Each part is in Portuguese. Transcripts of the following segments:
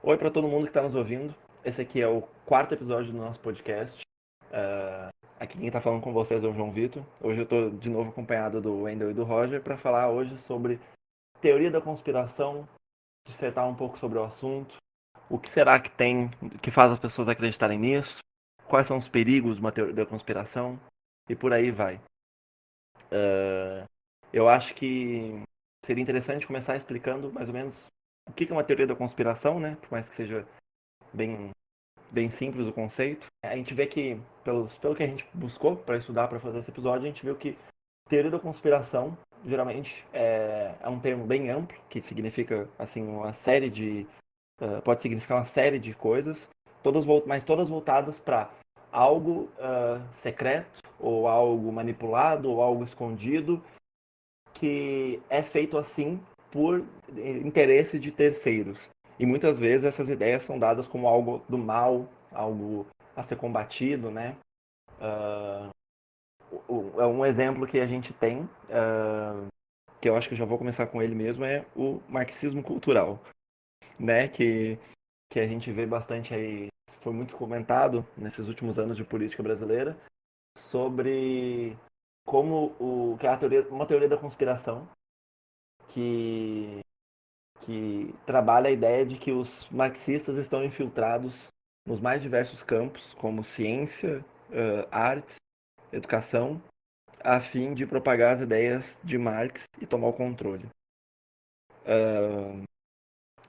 Oi para todo mundo que está nos ouvindo. Esse aqui é o quarto episódio do nosso podcast. Aqui quem está falando com vocês é o João Vitor. Hoje eu estou de novo acompanhado do Wendel e do Roger para falar hoje sobre teoria da conspiração, dissertar um pouco sobre o assunto, o que será que tem que faz as pessoas acreditarem nisso, quais são os perigos de uma teoria da conspiração e por aí vai. Eu acho que seria interessante começar explicando mais ou menos o que é uma teoria da conspiração, né? Por mais que seja bem simples o conceito. A gente vê que, pelo que a gente buscou para estudar, para fazer esse episódio, a gente viu que teoria da conspiração, geralmente, é um termo bem amplo, que significa, assim, uma série de... pode significar uma série de coisas, mas todas voltadas para algo secreto, ou algo manipulado, ou algo escondido, que é feito assim por interesse de terceiros. E muitas vezes essas ideias são dadas como algo do mal, algo a ser combatido, né? Um exemplo que a gente tem, que eu acho que eu já vou começar com ele mesmo, é o marxismo cultural, né? Que a gente vê bastante aí, foi muito comentado nesses últimos anos de política brasileira, sobre como que é uma teoria da conspiração que trabalha a ideia de que os marxistas estão infiltrados nos mais diversos campos, como ciência, artes, educação, a fim de propagar as ideias de Marx e tomar o controle.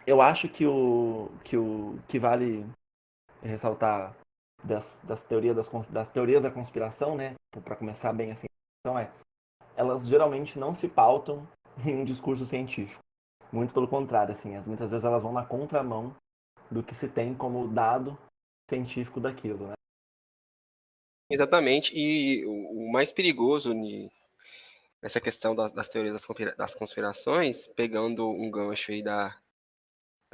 Eu acho que vale ressaltar das teorias da conspiração, né, para começar bem assim, elas geralmente não se pautam em um discurso científico. Muito pelo contrário, assim, muitas vezes elas vão na contramão do que se tem como dado científico daquilo, né? Exatamente, e o mais perigoso nessa questão das teorias das conspirações, pegando um gancho aí da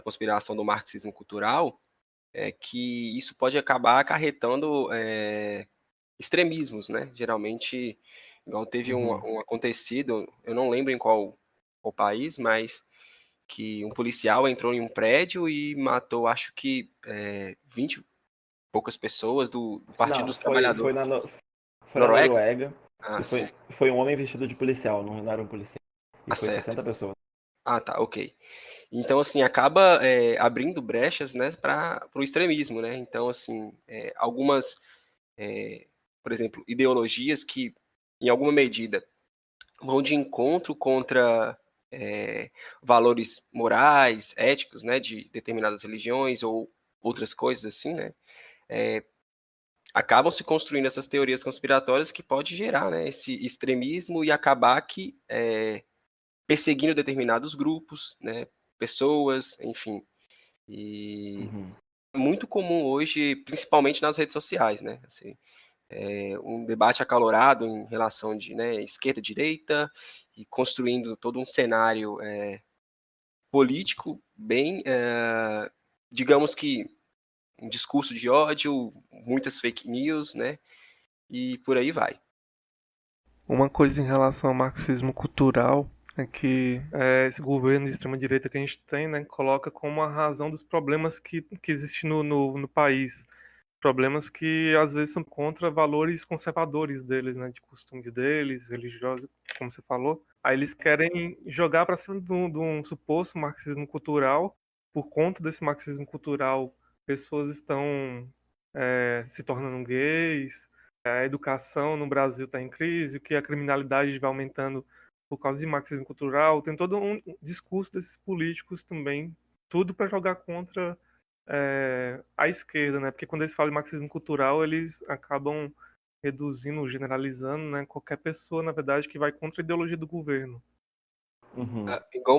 conspiração do marxismo cultural, é que isso pode acabar acarretando extremismos, né? Geralmente, igual teve Uhum. um acontecido, eu não lembro em qual país, mas que um policial entrou em um prédio e matou, acho que 20 e poucas pessoas do Partido Não, dos Trabalhadores. foi na Noruega? Noruega Ah, e sim. foi um homem vestido de policial, não era um policial. E Ah, foi certo. 60 pessoas. Ah, tá, ok. Então, assim, acaba abrindo brechas, né, para o extremismo, né? Então, assim, algumas, por exemplo, ideologias que, em alguma medida, vão de encontro contra valores morais, éticos, né, de determinadas religiões ou outras coisas assim, né? Acabam se construindo essas teorias conspiratórias que pode gerar, né, esse extremismo e acabar que perseguindo determinados grupos, né, pessoas, enfim. E Uhum. é muito comum hoje, principalmente nas redes sociais, né, assim, um debate acalorado em relação de, né, esquerda e direita, e construindo todo um cenário, político bem, digamos que um discurso de ódio, muitas fake news, né, e por aí vai. Uma coisa em relação ao marxismo cultural é que esse governo de extrema-direita que a gente tem, né, coloca como a razão dos problemas que existem no país. Problemas que às vezes são contra valores conservadores deles, né, de costumes deles, religiosos, como você falou. Aí eles querem jogar para cima de um suposto marxismo cultural. Por conta desse marxismo cultural, pessoas estão se tornando gays, a educação no Brasil está em crise, que a criminalidade vai aumentando por causa de marxismo cultural. Tem todo um discurso desses políticos também, tudo para jogar contra a esquerda, né? Porque quando eles falam de marxismo cultural, eles acabam reduzindo, generalizando, né? Qualquer pessoa, na verdade, que vai contra a ideologia do governo. Uhum. Igual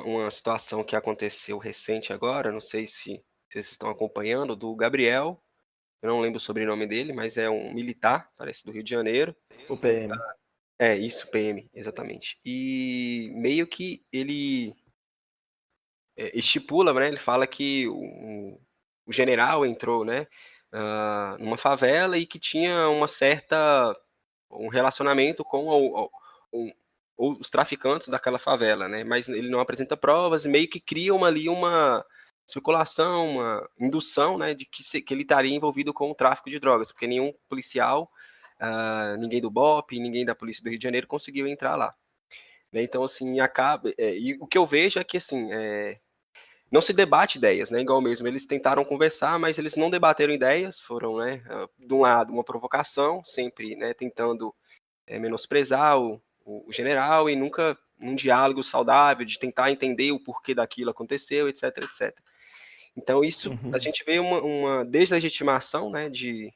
uma situação que aconteceu recente agora, não sei se vocês estão acompanhando, do Gabriel, eu não lembro o sobrenome dele, mas é um militar, parece do Rio de Janeiro. O PM. É, isso, PM, exatamente. E meio que ele estipula, né, ele fala que o general entrou, né, numa favela e que tinha um relacionamento com um os traficantes daquela favela, né, mas ele não apresenta provas e meio que cria ali uma especulação, uma indução, né, de que ele estaria envolvido com o tráfico de drogas, porque nenhum policial, ninguém do BOP, ninguém da Polícia do Rio de Janeiro conseguiu entrar lá. Né? Então, assim, e o que eu vejo é que, assim, não se debate ideias, né? Igual mesmo, eles tentaram conversar, mas eles não debateram ideias, foram, né, de um lado, uma provocação, sempre, né, tentando menosprezar o general e nunca um diálogo saudável de tentar entender o porquê daquilo aconteceu, etc, etc. Então, isso, a gente vê uma deslegitimação, né, de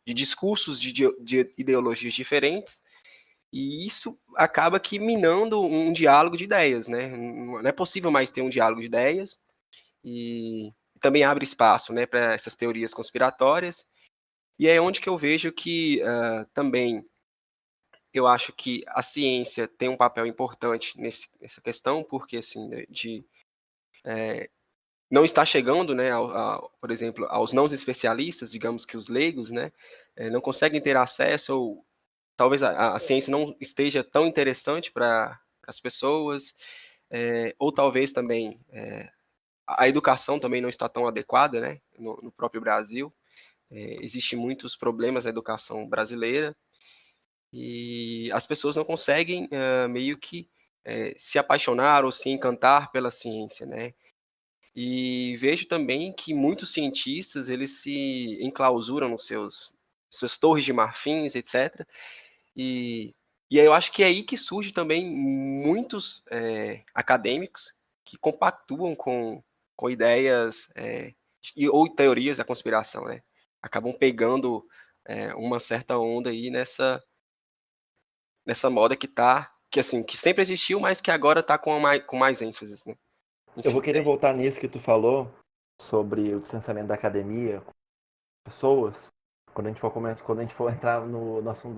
discursos de ideologias diferentes, e isso acaba que minando um diálogo de ideias, né? Não é possível mais ter um diálogo de ideias, e também abre espaço, né, para essas teorias conspiratórias. E é onde que eu vejo que também eu acho que a ciência tem um papel importante nessa questão, porque assim, né, não está chegando, né, por exemplo, aos não especialistas, digamos que os leigos, né, não conseguem ter acesso, ou talvez a ciência não esteja tão interessante para as pessoas, ou talvez também a educação também não está tão adequada, né, no próprio Brasil. Existem muitos problemas na educação brasileira e as pessoas não conseguem meio que se apaixonar ou se encantar pela ciência, né? E vejo também que muitos cientistas eles se enclausuram nos suas torres de marfins, etc. E, e aí eu acho que é aí que surge também muitos acadêmicos que compactuam com ideias ou teorias da conspiração, né? Acabam pegando uma certa onda aí nessa moda que assim, que sempre existiu, mas que agora está com mais ênfase, né? Eu vou Enfim, querer voltar nisso que tu falou sobre o distanciamento da academia com pessoas, quando a gente for entrar no assunto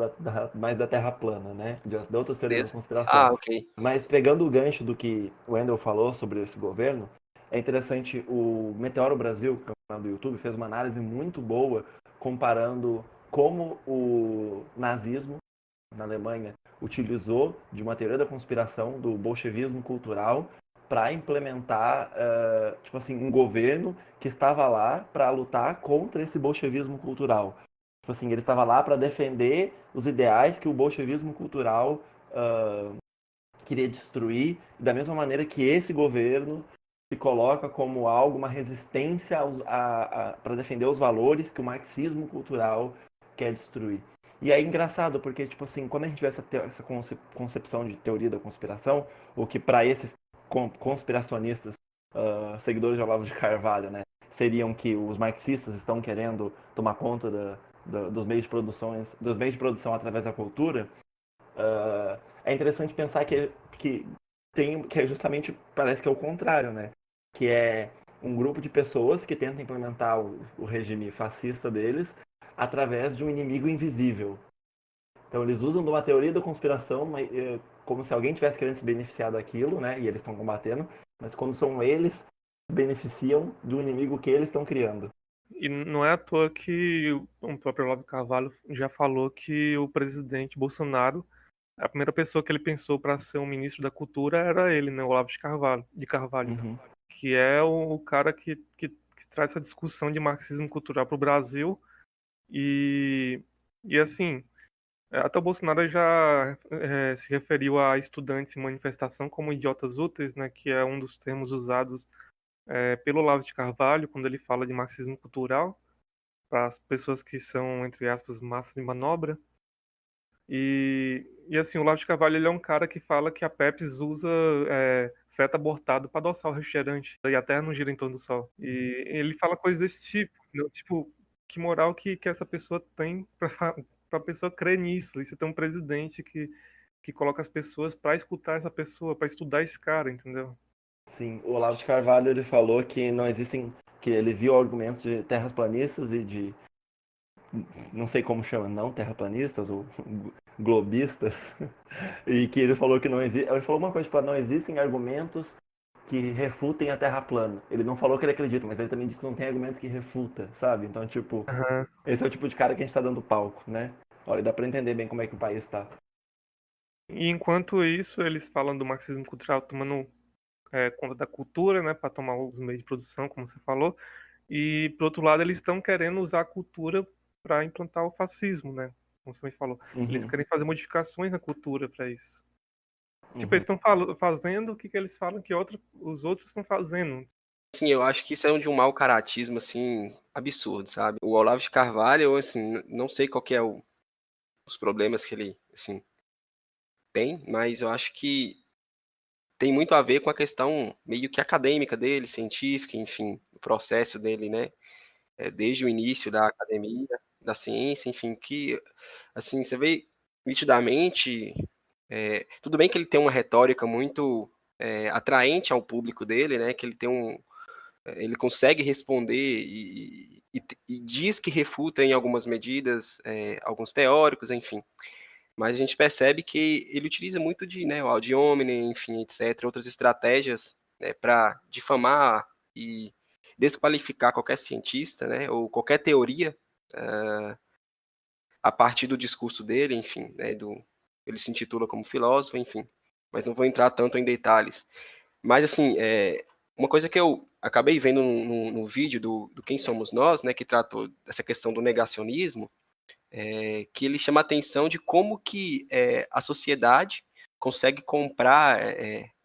mais da Terra plana, né? De outras teorias da beleza? conspiração. Ah, ok. Mas pegando o gancho do que o Wendel falou sobre esse governo, é interessante, o Meteoro Brasil, que é um canal do YouTube, fez uma análise muito boa comparando como o nazismo na Alemanha utilizou de uma teoria da conspiração do bolchevismo cultural para implementar, tipo assim, um governo que estava lá para lutar contra esse bolchevismo cultural. Tipo assim, ele estava lá para defender os ideais que o bolchevismo cultural queria destruir, da mesma maneira que esse governo se coloca como algo, uma resistência para defender os valores que o marxismo cultural quer destruir. E é engraçado, porque, tipo assim, quando a gente vê essa concepção de teoria da conspiração, o que para esses conspiracionistas, seguidores de Olavo de Carvalho, né, seriam que os marxistas estão querendo tomar conta dos meios de produção através da cultura, é interessante pensar que é justamente, parece que é o contrário, né? Que é um grupo de pessoas que tenta implementar o regime fascista deles através de um inimigo invisível. Então eles usam de uma teoria da conspiração, como se alguém tivesse querendo se beneficiar daquilo, né? E eles estão combatendo, mas quando são eles se beneficiam do inimigo que eles estão criando. E não é à toa que o próprio Olavo de Carvalho já falou que o presidente Bolsonaro, a primeira pessoa que ele pensou para ser um ministro da cultura era ele, né, o Olavo de Carvalho, Uhum. que é o cara que traz essa discussão de marxismo cultural para o Brasil. E assim, até o Bolsonaro já se referiu a estudantes em manifestação como idiotas úteis, né, que é um dos termos usados pelo Olavo de Carvalho quando ele fala de marxismo cultural para as pessoas que são, entre aspas, massas de manobra. E assim, o Olavo de Carvalho ele é um cara que fala que a Pepsi usa feto abortado para adoçar o refrigerante e a Terra não gira em torno do Sol. E ele fala coisas desse tipo, né? Tipo, que moral que essa pessoa tem para a pessoa crer nisso? E você tem um presidente que coloca as pessoas para escutar essa pessoa, para estudar esse cara, entendeu? Sim, o Olavo de Carvalho ele falou que não existem, que ele viu argumentos de terraplanistas e de, não sei como chama, não terraplanistas ou globistas, e que ele falou que não existe, ele falou uma coisa, tipo, não existem argumentos que refutem a Terra plana. Ele não falou que ele acredita, mas ele também disse que não tem argumento que refuta, sabe? Então, tipo, Aham. esse é o tipo de cara que a gente tá dando palco, né? Olha, dá pra entender bem como é que o país tá. E enquanto isso, eles falam do marxismo cultural tomando conta da cultura, né, para tomar os meios de produção, como você falou, e, por outro lado, eles estão querendo usar a cultura para implantar o fascismo, né, como você me falou. Eles Uhum, querem fazer modificações na cultura para isso. Tipo, uhum, eles estão fazendo o que eles falam que os outros estão fazendo. Assim, eu acho que isso é de um mau caratismo, assim, absurdo, sabe? O Olavo de Carvalho, eu, assim, não sei qual que é os problemas que ele, assim, tem, mas eu acho que tem muito a ver com a questão meio que acadêmica dele, científica, enfim, o processo dele, né? Desde o início da academia, da ciência, enfim, que, assim, você vê nitidamente, tudo bem que ele tem uma retórica muito atraente ao público dele, né? Que ele tem ele consegue responder e diz que refuta em algumas medidas alguns teóricos, enfim. Mas a gente percebe que ele utiliza muito de, né, o ad hominem, enfim, etc., outras estratégias, né, para difamar e desqualificar qualquer cientista, né, ou qualquer teoria a partir do discurso dele, enfim, né, ele se intitula como filósofo, enfim, mas não vou entrar tanto em detalhes. Mas, assim, uma coisa que eu acabei vendo no vídeo do Quem Somos Nós, né, que tratou dessa questão do negacionismo, que ele chama a atenção de como que a sociedade consegue comprar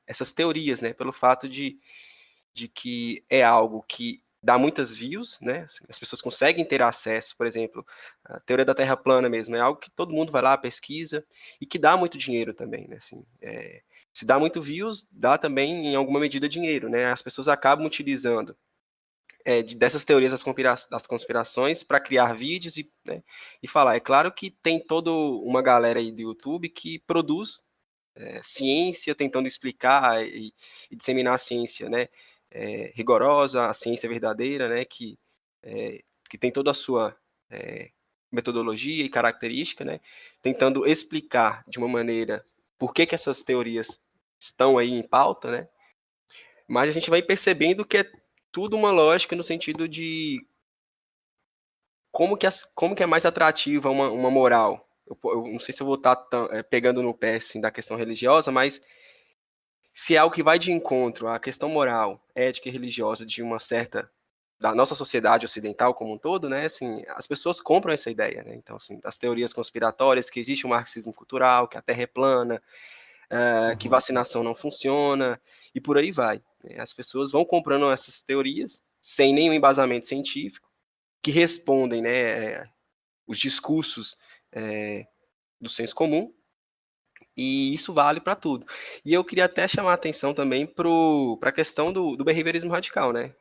essas teorias, né, pelo fato de que é algo que dá muitas views, né, assim, as pessoas conseguem ter acesso, por exemplo, a teoria da Terra plana mesmo, é algo que todo mundo vai lá, pesquisa, e que dá muito dinheiro também, né, assim, se dá muito views, dá também, em alguma medida, dinheiro, né, as pessoas acabam utilizando dessas teorias das conspirações para criar vídeos né, e falar. É claro que tem toda uma galera aí do YouTube que produz ciência, tentando explicar e disseminar a ciência, né, rigorosa, a ciência verdadeira, né, que tem toda a sua metodologia e característica, né, tentando explicar de uma maneira por que essas teorias estão aí em pauta, né, mas a gente vai percebendo que é tudo uma lógica no sentido de como que é mais atrativa uma moral. Eu não sei se eu vou estar pegando no pé assim, da questão religiosa, mas se é algo que vai de encontro à questão moral, ética e religiosa de uma certa da nossa sociedade ocidental como um todo, né? Assim, as pessoas compram essa ideia, né? Então, assim, as teorias conspiratórias, que existe um marxismo cultural, que a Terra é plana, que uhum. vacinação não funciona e por aí vai, né? As pessoas vão comprando essas teorias sem nenhum embasamento científico, que respondem, né, os discursos do senso comum, e isso vale para tudo. E eu queria até chamar a atenção também para a questão do behaviorismo radical, né?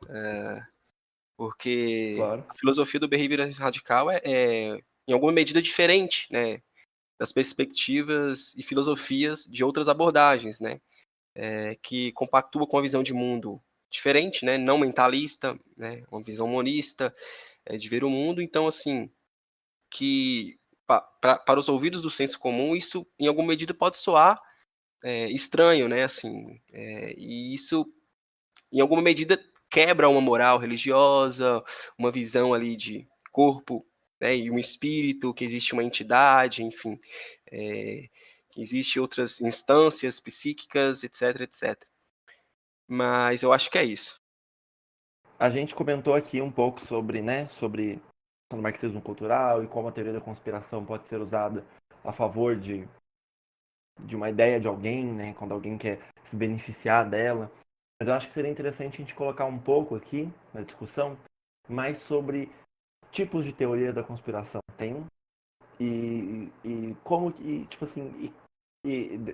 Porque Claro. a filosofia do behaviorismo radical em alguma medida, diferente, né? Das perspectivas e filosofias de outras abordagens, né? Que compactua com a visão de mundo diferente, né? Não mentalista, né? Uma visão monista de ver o mundo. Então, assim, que para os ouvidos do senso comum, isso, em alguma medida, pode soar estranho, né? Assim, e isso, em alguma medida, quebra uma moral religiosa, uma visão ali de corpo, né? E um espírito, que existe uma entidade, enfim, que existe outras instâncias psíquicas, etc, etc. Mas eu acho que é isso. A gente comentou aqui um pouco sobre, né, sobre o marxismo cultural e como a teoria da conspiração pode ser usada a favor de uma ideia de alguém, né, quando alguém quer se beneficiar dela. Mas eu acho que seria interessante a gente colocar um pouco aqui na discussão mais sobre tipos de teoria da conspiração tem e como que, tipo assim,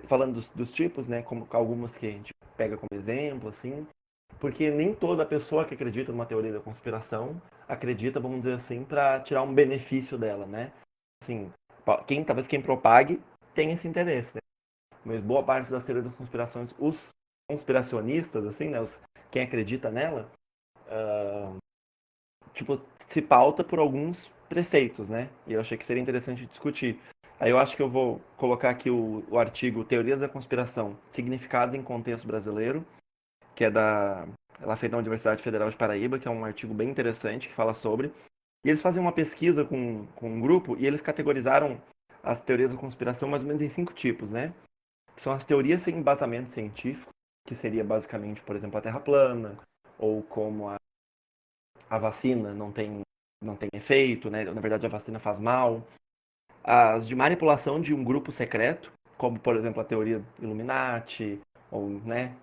falando dos tipos, né, como algumas que a gente pega como exemplo, assim, porque nem toda pessoa que acredita numa teoria da conspiração acredita, vamos dizer assim, para tirar um benefício dela, né? Assim, talvez quem propague tenha esse interesse, né? Mas boa parte das teorias das conspirações, os conspiracionistas, assim, né, quem acredita nela, tipo, se pauta por alguns preceitos, né? E eu achei que seria interessante discutir. Aí eu acho que eu vou colocar aqui o artigo Teorias da Conspiração, Significados em Contexto Brasileiro, que ela é feita na Universidade Federal de Paraíba, que é um artigo bem interessante que fala sobre. E eles fazem uma pesquisa com um grupo e eles categorizaram as teorias da conspiração mais ou menos em 5 tipos, né? Que são as teorias sem embasamento científico, que seria basicamente, por exemplo, a Terra plana, ou como a vacina não tem efeito, né? Na verdade, a vacina faz mal. As de manipulação de um grupo secreto, como, por exemplo, a teoria Illuminati, ou, né,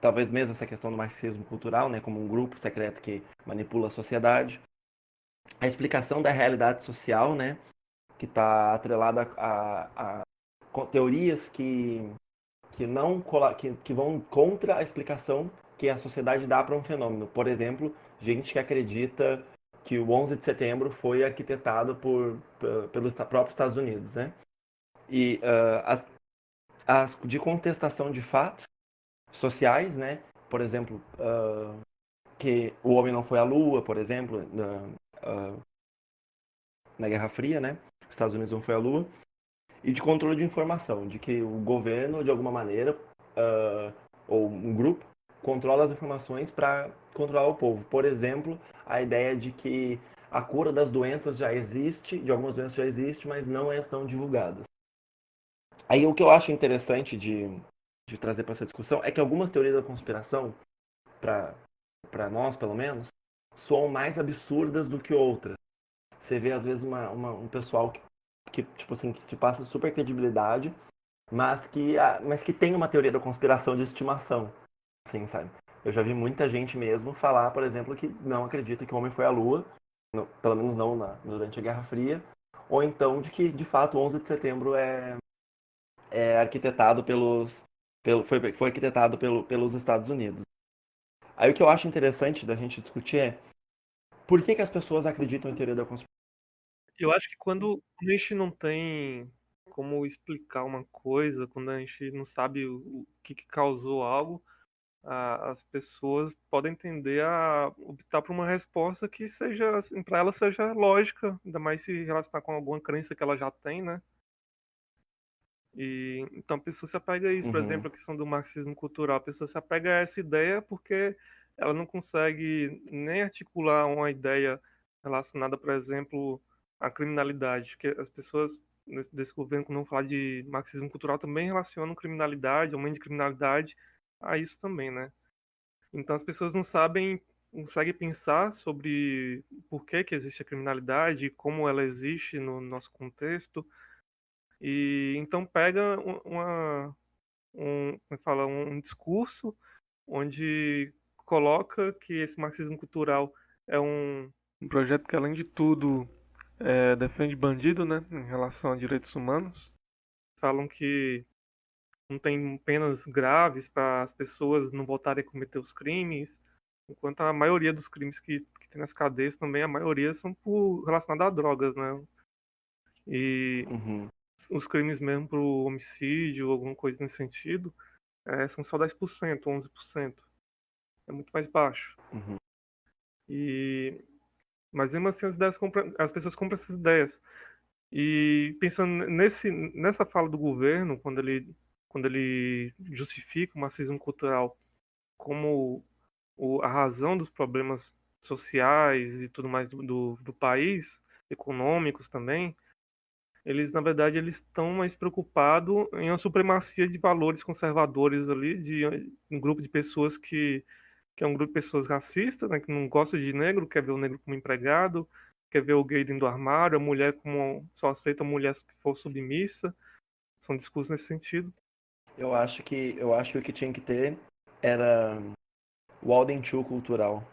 talvez mesmo essa questão do marxismo cultural, né, como um grupo secreto que manipula a sociedade. A explicação da realidade social, né, que está atrelada a teorias que não que vão contra a explicação que a sociedade dá para um fenômeno. Por exemplo, gente que acredita que o 11 de setembro foi arquitetado pelos próprios Estados Unidos, né? E as de contestação de fatos sociais, né? Por exemplo, que o homem não foi à Lua, por exemplo, na Guerra Fria, né? Os Estados Unidos não foi à Lua. E de controle de informação, de que o governo, de alguma maneira, ou um grupo, controla as informações para controlar o povo. Por exemplo, a ideia de que a cura das doenças já existe, de algumas doenças já existe, mas não são divulgadas. Aí o que eu acho interessante de trazer para essa discussão é que algumas teorias da conspiração, para nós pelo menos, soam mais absurdas do que outras. Você vê às vezes um pessoal que tipo assim, que se passa super credibilidade, mas que tem uma teoria da conspiração de estimação, assim, sabe? Eu já vi muita gente mesmo falar, por exemplo, que não acredita que o homem foi à Lua, pelo menos não durante a Guerra Fria, ou então de que, de fato, o 11 de setembro é arquitetado foi arquitetado pelos Estados Unidos. Aí o que eu acho interessante da gente discutir é por que as pessoas acreditam em teoria da conspiração? Eu acho que quando a gente não tem como explicar uma coisa, quando a gente não sabe o que causou algo, as pessoas podem tender a optar por uma resposta que seja, assim, para ela seja lógica, ainda mais se relacionar com alguma crença que ela já tem, né? E então a pessoa se apega a isso, por Uhum. exemplo, a questão do marxismo cultural, a pessoa se apega a essa ideia porque ela não consegue nem articular uma ideia relacionada, por exemplo, à criminalidade, que as pessoas desse governo, quando não falar de marxismo cultural, também relacionam criminalidade, aumento de criminalidade a isso também, né? Então as pessoas não sabem, não conseguem pensar sobre por que existe a criminalidade, como ela existe no nosso contexto, e então pega como é que fala, um discurso onde coloca que esse marxismo cultural é um projeto que, além de tudo, defende bandido, né, em relação a direitos humanos. Falam que não tem penas graves para as pessoas não voltarem a cometer os crimes, enquanto a maioria dos crimes que tem nas cadeias também, a maioria são relacionados a drogas, né? E Uhum. os crimes mesmo por homicídio, alguma coisa nesse sentido, são só 10%, 11%. É muito mais baixo. Uhum. E, mas mesmo assim as pessoas compram essas ideias. E pensando nessa fala do governo, quando ele justifica o marxismo cultural como a razão dos problemas sociais e tudo mais do país, econômicos também, eles, na verdade, eles estão mais preocupados em uma supremacia de valores conservadores ali, de um grupo de pessoas que é um grupo de pessoas racistas, né, que não gosta de negro, quer ver o negro como empregado, quer ver o gay dentro do armário, a mulher como só aceita a mulher que for submissa. São discursos nesse sentido. Eu acho que o que tinha que ter era o Walden Chu cultural.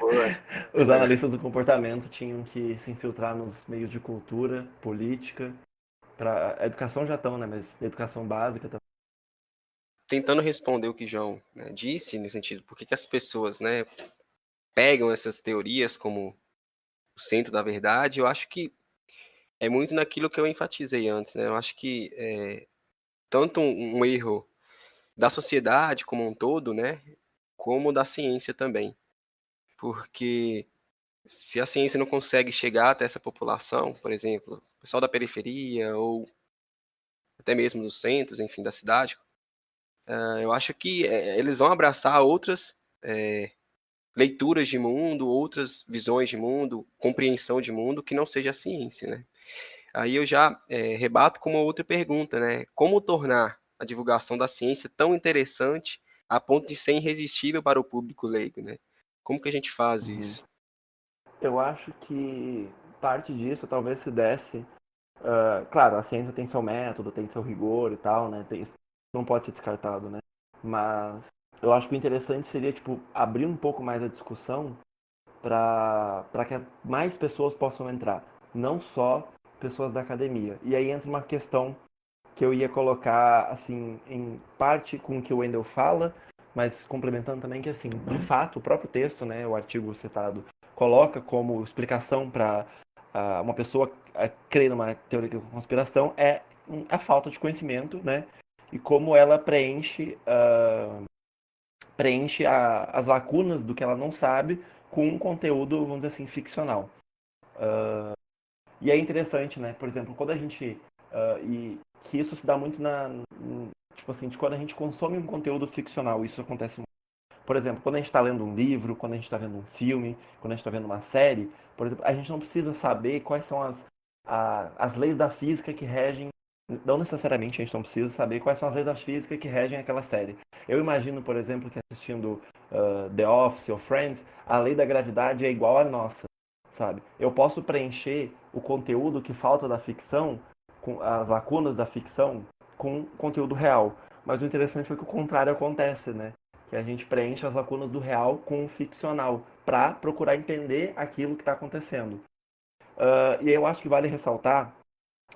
Boa. Os analistas do comportamento tinham que se infiltrar nos meios de cultura, política, a educação já estão, né? Mas a educação básica também. Tentando responder o que João, né, disse, nesse sentido, por que as pessoas, né, pegam essas teorias como o centro da verdade, eu acho que é muito naquilo que eu enfatizei antes, né? Eu acho que tanto um erro da sociedade como um todo, né, como da ciência também. Porque se a ciência não consegue chegar até essa população, por exemplo, o pessoal da periferia ou até mesmo dos centros, enfim, da cidade, eu acho que eles vão abraçar outras leituras de mundo, outras visões de mundo, compreensão de mundo que não seja a ciência, né? Aí eu já rebato com uma outra pergunta, né? Como tornar a divulgação da ciência tão interessante a ponto de ser irresistível para o público leigo, né? Como que a gente faz Uhum. isso? Eu acho que parte disso talvez se desse. Claro, a ciência tem seu método, tem seu rigor e tal, né? Isso não pode ser descartado, né? Mas eu acho que o interessante seria, tipo, abrir um pouco mais a discussão para que mais pessoas possam entrar, não só pessoas da academia. E aí entra uma questão que eu ia colocar, assim, em parte com o que o Wendel fala, mas complementando também que, assim, de fato, o próprio texto, né, o artigo citado, coloca como explicação para uma pessoa crer numa teoria da conspiração é a falta de conhecimento, né, e como ela preenche as lacunas do que ela não sabe com um conteúdo, vamos dizer assim, ficcional. E é interessante, né? Por exemplo, quando a gente. E que isso se dá muito tipo assim, de quando a gente consome um conteúdo ficcional, isso acontece muito. Por exemplo, quando a gente está lendo um livro, quando a gente está vendo um filme, quando a gente está vendo uma série, por exemplo, a gente não precisa saber quais são as leis da física que regem. Não necessariamente a gente não precisa saber quais são as leis da física que regem aquela série. Eu imagino, por exemplo, que assistindo The Office ou Friends, a lei da gravidade é igual à nossa, sabe? Eu posso preencher o conteúdo que falta da ficção, com as lacunas da ficção, com conteúdo real. Mas o interessante é que o contrário acontece, né? Que a gente preenche as lacunas do real com o ficcional, para procurar entender aquilo que está acontecendo. E aí eu acho que vale ressaltar,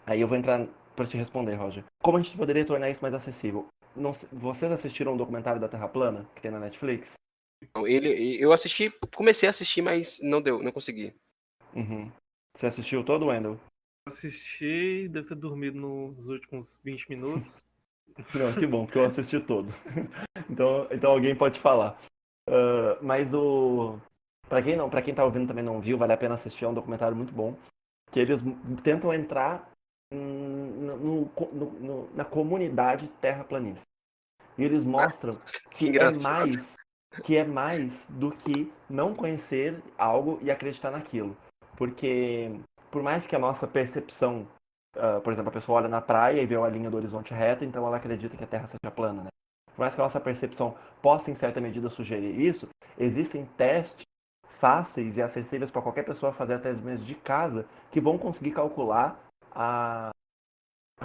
aí eu vou entrar para te responder, Roger. Como a gente poderia tornar isso mais acessível? Não, vocês assistiram o documentário da Terra Plana, que tem na Netflix? Então, eu assisti, comecei a assistir, mas não deu, não consegui. Uhum. Você assistiu todo, Wendel? Assisti, deve ter dormido nos últimos 20 minutos. Não, que bom, porque eu assisti todo. Então alguém pode falar. Mas o. Pra quem tá ouvindo também não viu, vale a pena assistir, é um documentário muito bom. Que eles tentam entrar na comunidade terraplanista. E eles Ah, mostram que engraçado. que é mais do que não conhecer algo e acreditar naquilo. Porque por mais que a nossa percepção, por exemplo, a pessoa olha na praia e vê a linha do horizonte reta, então ela acredita que a Terra seja plana, né? Por mais que a nossa percepção possa em certa medida sugerir isso, existem testes fáceis e acessíveis para qualquer pessoa fazer até mesmo de casa que vão conseguir calcular a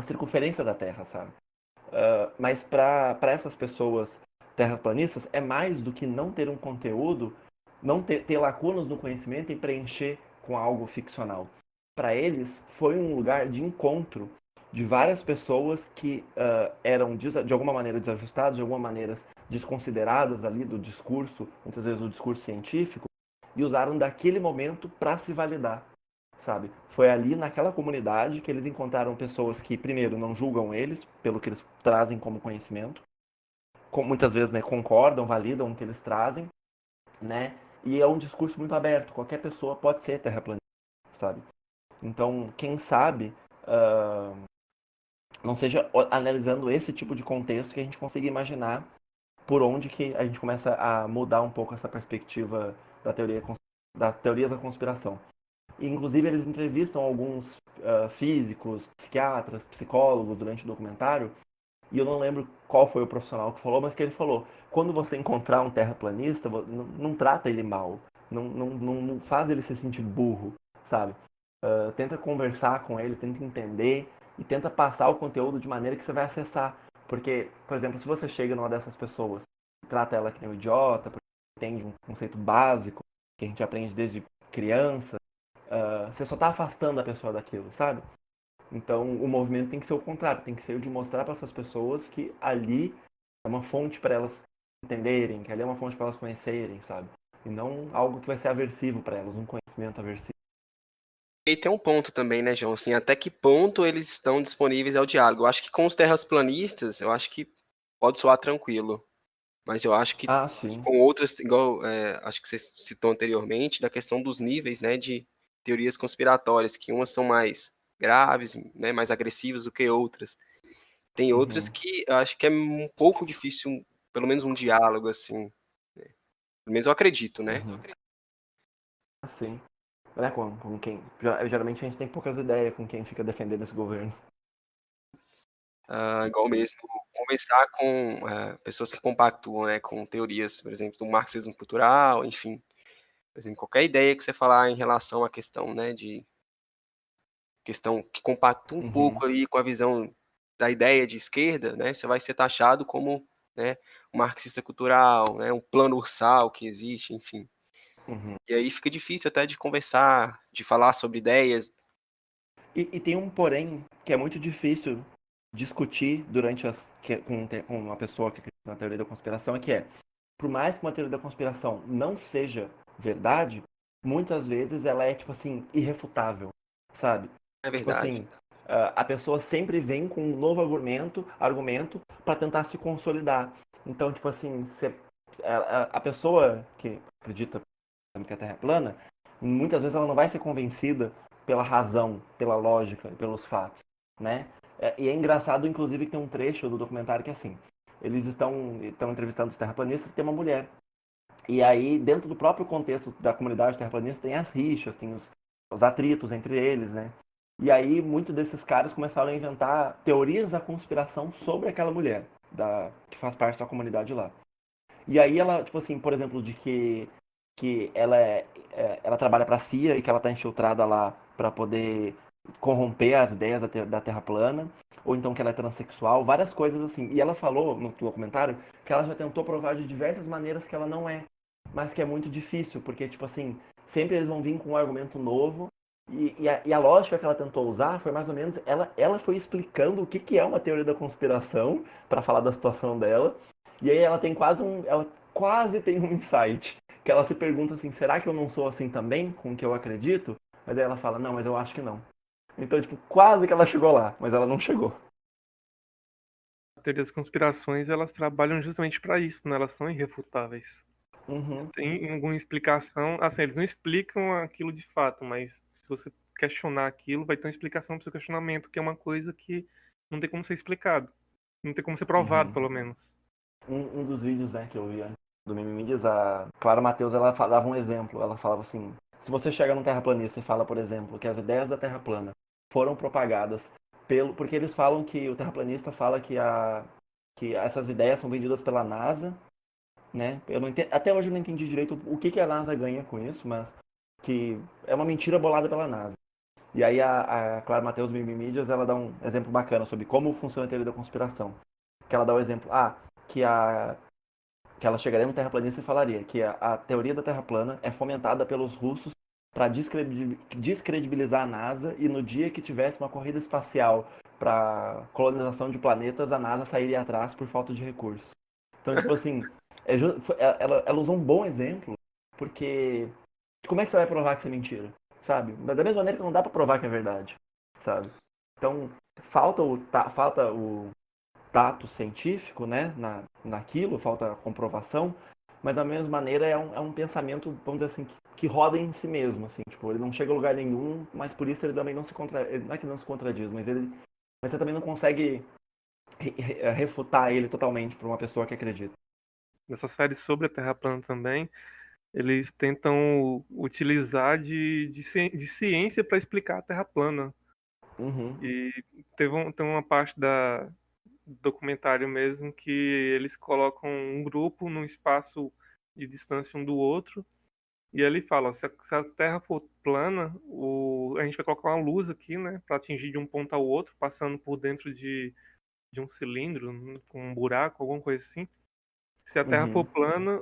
circunferência da Terra, sabe? Mas para essas pessoas terraplanistas é mais do que não ter um conteúdo, não ter lacunas no conhecimento e preencher com algo ficcional. Para eles foi um lugar de encontro de várias pessoas que eram de alguma maneira desajustadas, de alguma maneira desconsideradas ali do discurso, muitas vezes do discurso científico, e usaram daquele momento para se validar, sabe? Foi ali naquela comunidade que eles encontraram pessoas que, primeiro, não julgam eles pelo que eles trazem como conhecimento, muitas vezes, né, concordam, validam o que eles trazem, né? E é um discurso muito aberto, qualquer pessoa pode ser terraplanista, sabe? Então, quem sabe, não seja analisando esse tipo de contexto que a gente consiga imaginar por onde que a gente começa a mudar um pouco essa perspectiva da das teorias da conspiração. E, inclusive, eles entrevistam alguns físicos, psiquiatras, psicólogos durante o documentário, e eu não lembro qual foi o profissional que falou, mas que ele falou: quando você encontrar um terraplanista, não trata ele mal, não faz ele se sentir burro, sabe? Tenta conversar com ele, tenta entender e tenta passar o conteúdo de maneira que você vai acessar. Porque, por exemplo, se você chega numa dessas pessoas e trata ela que nem um idiota, porque entende um conceito básico que a gente aprende desde criança, você só está afastando a pessoa daquilo, sabe? Então o movimento tem que ser o contrário, tem que ser o de mostrar para essas pessoas que ali é uma fonte para elas entenderem, que ali é uma fonte para elas conhecerem, sabe? E não algo que vai ser aversivo para elas, um conhecimento aversivo. E tem um ponto também, né, João? Assim, até que ponto eles estão disponíveis ao diálogo? Eu acho que com os terraplanistas, eu acho que pode soar tranquilo. Mas eu acho que Ah, sim. com outras, igual acho que você citou anteriormente, da questão dos níveis, né, de teorias conspiratórias, que umas são mais graves, né, mais agressivas do que outras. Tem outras Uhum. que eu acho que é um pouco difícil, pelo menos um diálogo, assim. Né? Pelo menos eu acredito, né? Uhum. Sim. né, com quem. Geralmente a gente tem poucas ideias com quem fica defendendo esse governo. Igual mesmo conversar com pessoas que compactuam, né, com teorias, por exemplo, do marxismo cultural, enfim. Por exemplo, qualquer ideia que você falar em relação à questão, né, de questão que compactua um Uhum, pouco ali com a visão da ideia de esquerda, né, você vai ser taxado como, né, um marxista cultural, né, um plano ursal que existe, enfim. uhum. E aí fica difícil até de conversar, de falar sobre ideias. E tem um porém que é muito difícil discutir durante com uma pessoa que acredita na teoria da conspiração, é que por mais que uma teoria da conspiração não seja verdade, muitas vezes ela é, tipo assim, irrefutável, sabe? É Tipo verdade. assim, a pessoa sempre vem com um novo argumento para tentar se consolidar. Então, tipo assim, a pessoa que acredita que a Terra é plana, muitas vezes ela não vai ser convencida pela razão, pela lógica e pelos fatos, né? E é engraçado, inclusive, que tem um trecho do documentário que é assim, eles estão entrevistando os terraplanistas e tem uma mulher. E aí, dentro do próprio contexto da comunidade terraplanista, tem as rixas, tem os atritos entre eles, né? E aí, muitos desses caras começaram a inventar teorias da conspiração sobre aquela mulher, que faz parte da comunidade lá. E aí ela, tipo assim, por exemplo, de que ela trabalha para a CIA e que ela está infiltrada lá para poder corromper as ideias da Terra plana, ou então que ela é transexual, várias coisas assim. E ela falou no documentário que ela já tentou provar de diversas maneiras que ela não é, mas que é muito difícil, porque, tipo assim, sempre eles vão vir com um argumento novo. E a lógica que ela tentou usar foi mais ou menos ela foi explicando o que é uma teoria da conspiração para falar da situação dela. E aí ela quase tem um insight, que ela se pergunta assim, será que eu não sou assim também com o que eu acredito? Mas aí ela fala, não, mas eu acho que não. Então, tipo, quase que ela chegou lá, mas ela não chegou. As teorias das conspirações, elas trabalham justamente para isso, né? Elas são irrefutáveis. Eles Uhum, têm alguma explicação, assim, eles não explicam aquilo de fato, mas se você questionar aquilo, vai ter uma explicação para o seu questionamento, que é uma coisa que não tem como ser explicado. Não tem como ser provado, uhum. pelo menos. Um dos vídeos, né, que eu vi antes do Mimimides, a Clara Matheus, ela dava um exemplo. Ela falava assim, se você chega num terraplanista e fala, por exemplo, que as ideias da Terra plana foram propagadas porque eles falam que o terraplanista fala que essas ideias são vendidas pela NASA, né? Eu não entendo, até hoje eu não entendi direito o que a NASA ganha com isso, mas que é uma mentira bolada pela NASA. E aí a Clara Matheus Mimimídias, ela dá um exemplo bacana sobre como funciona a teoria da conspiração. Que ela dá o exemplo, que a que ela chegaria no terraplanista e falaria que a teoria da Terra plana é fomentada pelos russos para descredibilizar a NASA e no dia que tivesse uma corrida espacial para colonização de planetas, a NASA sairia atrás por falta de recursos. Então, tipo assim, ela usou um bom exemplo, porque como é que você vai provar que isso é mentira? Sabe? Da mesma maneira que não dá pra provar que é verdade, sabe? Então, falta o tato científico, né, naquilo, falta comprovação, mas da mesma maneira é um pensamento, vamos dizer assim, que roda em si mesmo, assim, tipo, ele não chega a lugar nenhum, mas por isso ele também não se não é que não se contradiz, mas você também não consegue refutar ele totalmente para uma pessoa que acredita. Nessa série sobre a Terra plana também, eles tentam utilizar de ciência para explicar a Terra plana. Uhum, E tem uma parte do documentário mesmo que eles colocam um grupo num espaço de distância um do outro. E ele fala, se a Terra for plana, a gente vai colocar uma luz aqui, né, para atingir de um ponto ao outro, passando por dentro de um cilindro, com um buraco, alguma coisa assim. Se a Terra for uhum, plana,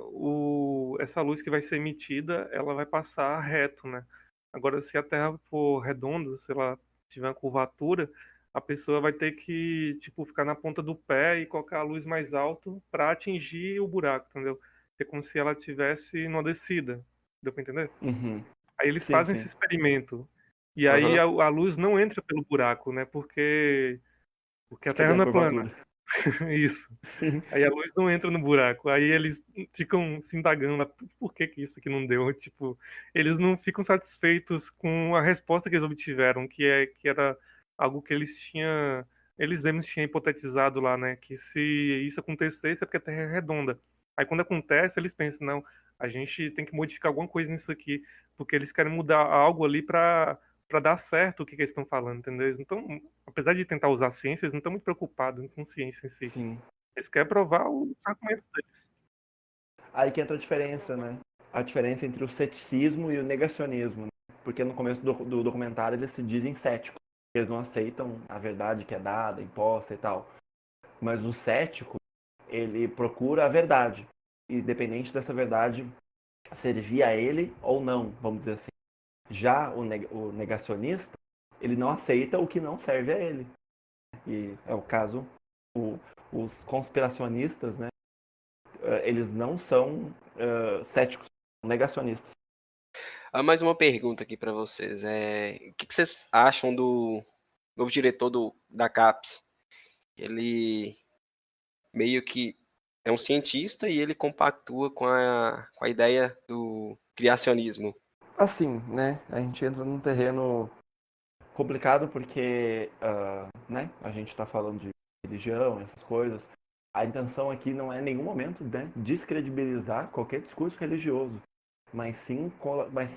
essa luz que vai ser emitida, ela vai passar reto, né? Agora, se a Terra for redonda, se ela tiver uma curvatura, a pessoa vai ter que, tipo, ficar na ponta do pé e colocar a luz mais alto para atingir o buraco, entendeu? É como se ela tivesse numa descida. Deu pra entender? uhum. Aí eles Sim, fazem esse sim. experimento. E aí Aham. a luz não entra pelo buraco, né? Porque a Porque Terra tem a não é plana. curvatura. Isso. Sim. Aí a luz não entra no buraco. Aí eles ficam se indagando, por que que isso aqui não deu? Tipo, eles não ficam satisfeitos com a resposta que eles obtiveram, que era algo que eles mesmos tinham hipotetizado lá, né? Que se isso acontecesse é porque a Terra é redonda. Aí quando acontece, eles pensam, não, a gente tem que modificar alguma coisa nisso aqui, porque eles querem mudar algo ali para dar certo o que eles estão falando, entendeu? Eles não estão, apesar de tentar usar a ciência, eles não estão muito preocupados com ciência em si. Sim. Eles querem provar os argumentos deles. Aí que entra a diferença, né? A diferença entre o ceticismo e o negacionismo, né? Porque no começo do documentário eles se dizem céticos. Eles não aceitam a verdade que é dada, imposta e tal. Mas o cético, ele procura a verdade. Independente dessa verdade servir a ele ou não, vamos dizer assim. Já o negacionista, ele não aceita o que não serve a ele. E é o caso, os conspiracionistas, né? Eles não são céticos, são negacionistas. Mais uma pergunta aqui para vocês. O que vocês acham do novo diretor da CAPES? Ele meio que é um cientista e ele compactua com a ideia do criacionismo. Assim, né? A gente entra num terreno complicado porque, né? A gente está falando de religião, essas coisas. A intenção aqui não é em nenhum momento, né, descredibilizar qualquer discurso religioso, mas sim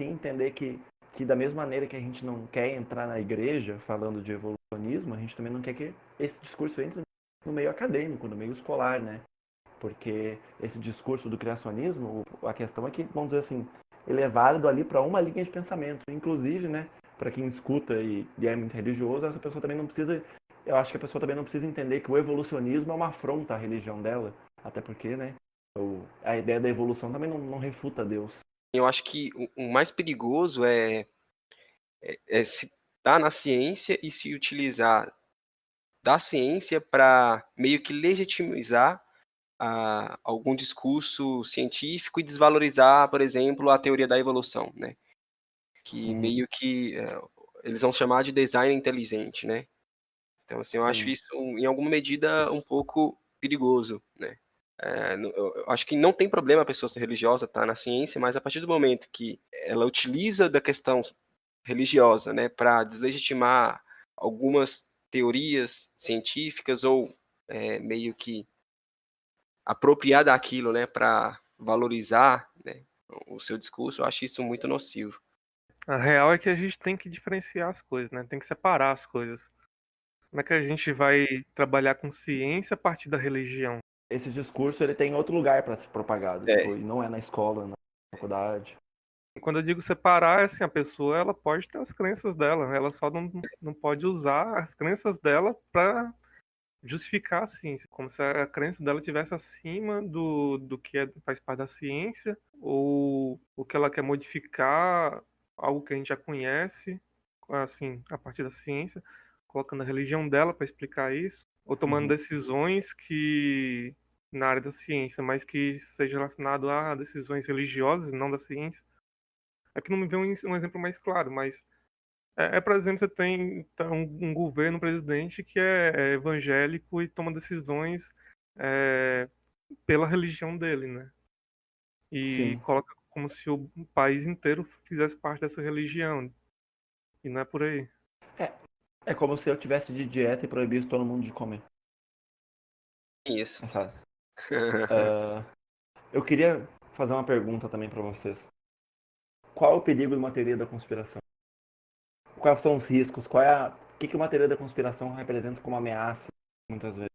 entender que da mesma maneira que a gente não quer entrar na igreja falando de evolucionismo, a gente também não quer que esse discurso entre no meio acadêmico, no meio escolar, né? Porque esse discurso do criacionismo, a questão é que, vamos dizer assim, ele é válido ali para uma linha de pensamento. Inclusive, né, para quem escuta e é muito religioso, essa pessoa também não precisa, eu acho que a pessoa também não precisa entender que o evolucionismo é uma afronta à religião dela, até porque, né, a ideia da evolução também não refuta Deus. Eu acho que o mais perigoso é se estar na ciência e se utilizar da ciência para meio que legitimizar algum discurso científico e desvalorizar, por exemplo, a teoria da evolução, né? Que meio que eles vão chamar de design inteligente, né? Então, assim, eu acho Sim. isso, em alguma medida, um pouco perigoso, né? Eu acho que não tem problema a pessoa ser religiosa, estar na ciência, mas a partir do momento que ela utiliza da questão religiosa, né, para deslegitimar algumas teorias científicas ou meio que apropriar daquilo, né, para valorizar, né, o seu discurso, eu acho isso muito nocivo. A real é que a gente tem que diferenciar as coisas, né? Tem que separar as coisas. Como é que a gente vai trabalhar com ciência a partir da religião? Esse discurso ele tem outro lugar para ser propagado, tipo, e não é na escola, na faculdade. E quando eu digo separar, é assim, a pessoa ela pode ter as crenças dela, ela só não pode usar as crenças dela para justificar a ciência, como se a crença dela estivesse acima do que faz parte da ciência, ou o que ela quer modificar, algo que a gente já conhece, assim, a partir da ciência, colocando a religião dela para explicar isso, ou tomando decisões que na área da ciência, mas que seja relacionado a decisões religiosas, não da ciência. Aqui não me vê um exemplo mais claro, mas por exemplo, você tem um governo, um presidente que é evangélico e toma decisões é, pela religião dele, né? E Sim. coloca como se o país inteiro fizesse parte dessa religião. E não é por aí. É como se eu tivesse de dieta e proibisse todo mundo de comer. Isso. É fácil. Eu queria fazer uma pergunta também para vocês. Qual é o perigo de uma teoria da conspiração? Quais são os riscos? O que uma teoria da conspiração representa como ameaça, muitas vezes?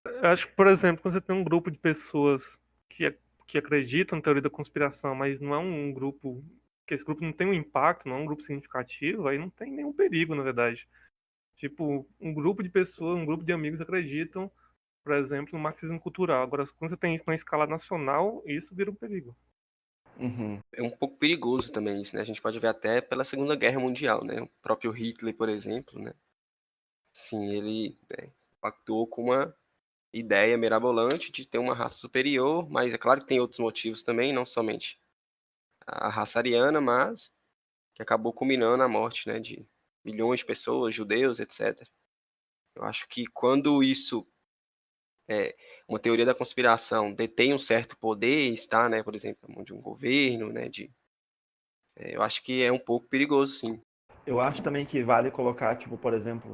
Eu acho que, por exemplo, quando você tem um grupo de pessoas que acreditam na teoria da conspiração, mas não é um grupo, que esse grupo não tem um impacto, não é um grupo significativo, aí não tem nenhum perigo, na verdade. Tipo, um grupo de pessoas, um grupo de amigos acreditam, por exemplo, no marxismo cultural. Agora, quando você tem isso na escala nacional, isso vira um perigo. É um pouco perigoso também isso, né? A gente pode ver até pela Segunda Guerra Mundial, né? O próprio Hitler, por exemplo, né? Enfim, ele, né, pactuou com uma ideia mirabolante de ter uma raça superior, mas é claro que tem outros motivos também, não somente a raça ariana, mas que acabou culminando a morte, né, de milhões de pessoas, judeus, etc. Eu acho que quando uma teoria da conspiração detém um certo poder, está, né, por exemplo, na mão de um governo, né, eu acho que é um pouco perigoso, sim. Eu acho também que vale colocar, tipo, por exemplo,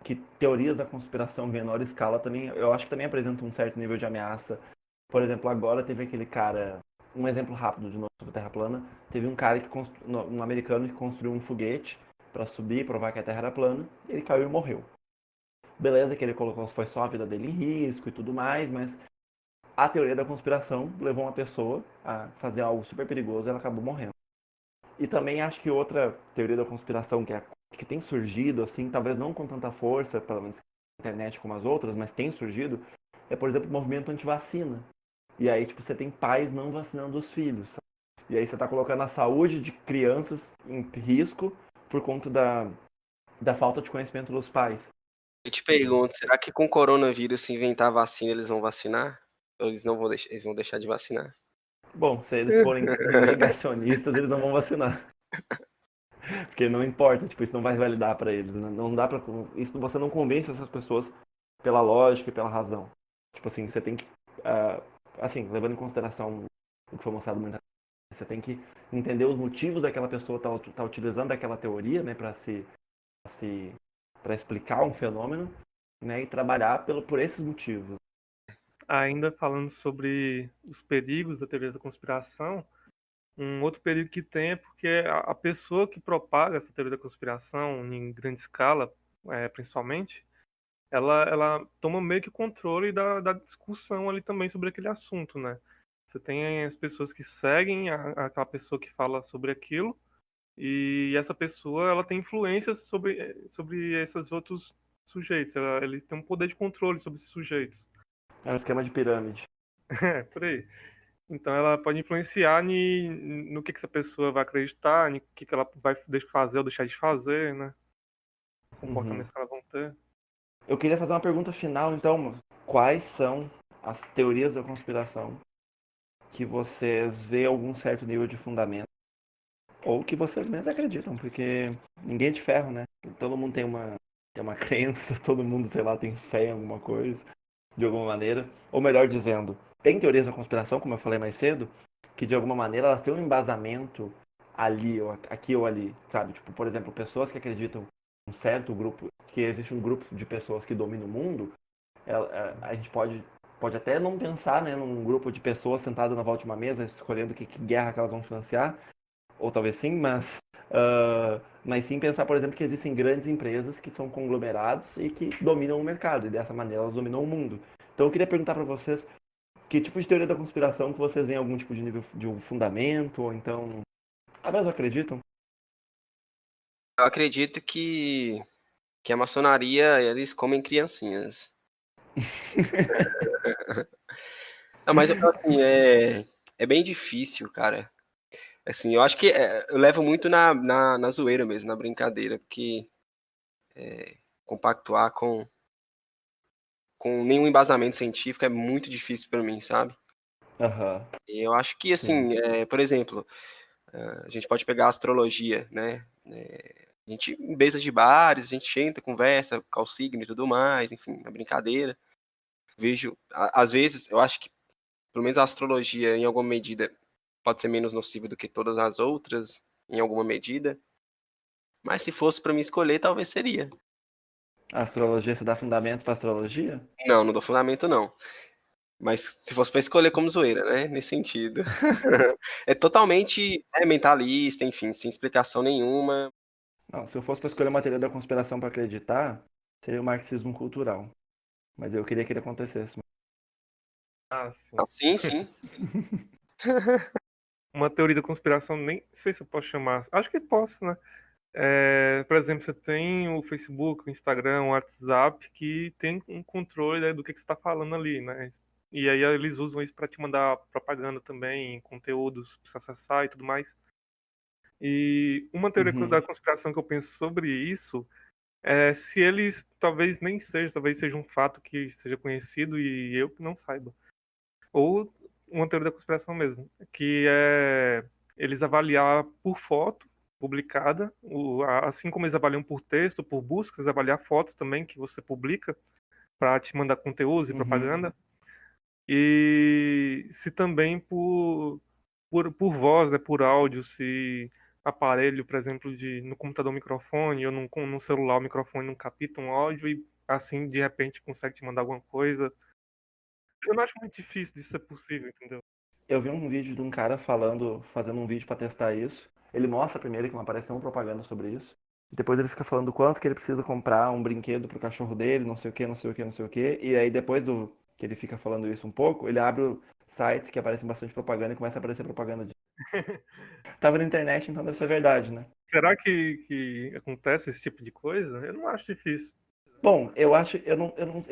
que teorias da conspiração em menor escala também, eu acho que também apresentam um certo nível de ameaça Por exemplo, agora teve aquele cara, um exemplo rápido de novo sobre a Terra plana, teve um cara um americano que construiu um foguete para subir, provar que a Terra era plana, e ele caiu e morreu. Beleza que ele colocou, foi só a vida dele em risco e tudo mais, mas a teoria da conspiração levou uma pessoa a fazer algo super perigoso e ela acabou morrendo. E também acho que outra teoria da conspiração que tem surgido, assim, talvez não com tanta força, pelo menos na internet como as outras, mas tem surgido, é, por exemplo, o movimento anti-vacina. E aí, tipo, você tem pais não vacinando os filhos, sabe? E aí você tá colocando a saúde de crianças em risco por conta da falta de conhecimento dos pais. Eu te pergunto, será que com o coronavírus, se inventar vacina, eles vão vacinar? Ou eles não vão deixar, eles vão deixar de vacinar? Bom, se eles forem negacionistas, eles não vão vacinar. Porque não importa, tipo, isso não vai validar para eles. Não dá para isso você não convence essas pessoas pela lógica e pela razão. Tipo assim, você tem que assim, levando em consideração o que foi mostrado muitas vezes, você tem que entender os motivos daquela pessoa tá utilizando aquela teoria, né, se para explicar um fenômeno, né, e trabalhar por esses motivos. Ainda falando sobre os perigos da teoria da conspiração, um outro perigo que tem é porque a pessoa que propaga essa teoria da conspiração em grande escala, principalmente, ela toma meio que o controle da discussão ali também sobre aquele assunto, né? Você tem as pessoas que seguem aquela pessoa que fala sobre aquilo, e essa pessoa ela tem influência sobre esses outros sujeitos. Eles têm um poder de controle sobre esses sujeitos. É um esquema de pirâmide. É, por aí. Então ela pode influenciar no que essa pessoa vai acreditar, no que ela vai fazer ou deixar de fazer, né? Uhum. Comportamentos que ela vão ter. Eu queria fazer uma pergunta final, então. Quais são as teorias da conspiração que vocês veem algum certo nível de fundamento? Ou que vocês mesmos acreditam, porque ninguém é de ferro, né? Todo mundo tem uma crença, todo mundo, sei lá, tem fé em alguma coisa, de alguma maneira. Ou melhor dizendo, tem teorias da conspiração, como eu falei mais cedo, que de alguma maneira elas têm um embasamento ali, ou aqui ou ali, sabe? Tipo, por exemplo, pessoas que acreditam um certo grupo, que existe um grupo de pessoas que dominam o mundo, a gente pode até não pensar, né, num grupo de pessoas sentadas na volta de uma mesa, escolhendo que guerra que elas vão financiar, ou talvez sim, mas sim pensar, por exemplo, que existem grandes empresas que são conglomerados e que dominam o mercado, e dessa maneira elas dominam o mundo. Então eu queria perguntar para vocês que tipo de teoria da conspiração que vocês veem algum tipo de nível de um fundamento, ou então, apenas acreditam? Eu acredito que a maçonaria, eles comem criancinhas. Não, mas assim, é bem difícil, cara. Assim, eu acho que eu levo muito na zoeira mesmo, na brincadeira, porque compactuar com nenhum embasamento científico é muito difícil para mim, sabe? Aham, E eu acho que, sim. assim, por exemplo, a gente pode pegar a astrologia, né? A gente, em mesa de bares, a gente senta, conversa, qual signo e tudo mais, enfim, é brincadeira. Vejo, às vezes, eu acho que, pelo menos a astrologia, em alguma medida, pode ser menos nociva do que todas as outras, em alguma medida. Mas se fosse para mim escolher, talvez seria. A astrologia se dá fundamento para astrologia? Não, não dou fundamento, não. Mas se fosse para escolher como zoeira, né? Nesse sentido. É totalmente mentalista, enfim, sem explicação nenhuma. Não, se eu fosse para escolher uma teoria da conspiração para acreditar, seria o marxismo cultural. Mas eu queria que ele acontecesse. Ah, sim. Não, sim, sim. Uma teoria da conspiração, nem sei se eu posso chamar. Acho que posso, né? Por exemplo, você tem o Facebook, o Instagram, o WhatsApp, que tem um controle, né, do que você está falando ali, né? E aí eles usam isso para te mandar propaganda também, conteúdos para você acessar e tudo mais. E uma teoria da Uhum. conspiração que eu penso sobre isso é se eles talvez nem seja, talvez seja um fato que seja conhecido e eu que não saiba. Ou uma teoria da conspiração mesmo, que é eles avaliar por foto publicada, assim como eles avaliam por texto, por buscas, avaliar fotos também que você publica para te mandar conteúdos e Uhum. propaganda. E se também por voz, né, por áudio, se aparelho, por exemplo, no computador o microfone ou no celular o microfone não capta um áudio e assim de repente consegue te mandar alguma coisa. Eu não acho muito difícil disso ser possível, entendeu? Eu vi um vídeo de um cara fazendo um vídeo pra testar isso. Ele mostra primeiro que não aparece nenhuma propaganda sobre isso. E depois ele fica falando quanto que ele precisa comprar um brinquedo pro cachorro dele, não sei o que, não sei o que, não sei o que. E aí depois do que ele fica falando isso um pouco, ele abre sites que aparecem bastante propaganda e começa a aparecer propaganda de. Tava na internet, então deve ser verdade, né? Será que acontece esse tipo de coisa? Eu não acho difícil. Bom, eu acho, eu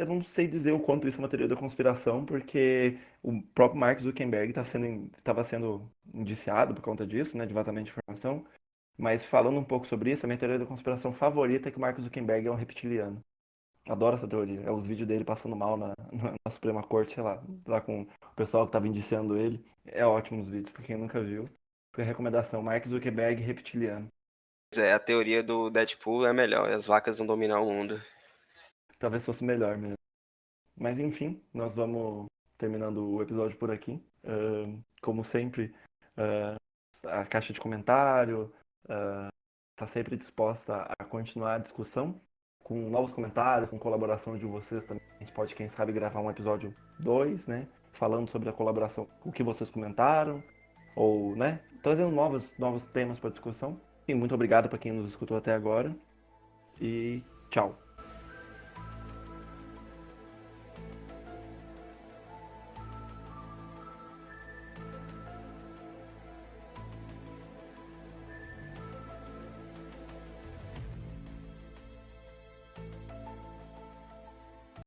não sei dizer o quanto isso é uma teoria da conspiração, porque o próprio Mark Zuckerberg estava sendo indiciado por conta disso, né, de vazamento de informação. Mas falando um pouco sobre isso, a minha teoria da conspiração favorita é que o Mark Zuckerberg é um reptiliano. Adoro essa teoria. É os vídeos dele passando mal na Suprema Corte, sei lá, lá com o pessoal que estava indiciando ele. É ótimo os vídeos, pra quem nunca viu. Foi a recomendação, Mark Zuckerberg reptiliano. A teoria do Deadpool é melhor, as vacas vão dominar o mundo. Talvez fosse melhor mesmo. Mas enfim, nós vamos terminando o episódio por aqui. Como sempre, a caixa de comentário está sempre disposta a continuar a discussão com novos comentários, com colaboração de vocês também. A gente pode, quem sabe, gravar um episódio 2, né? Falando sobre a colaboração, o que vocês comentaram, ou, né? Trazendo novos temas para discussão. E muito obrigado para quem nos escutou até agora. E tchau.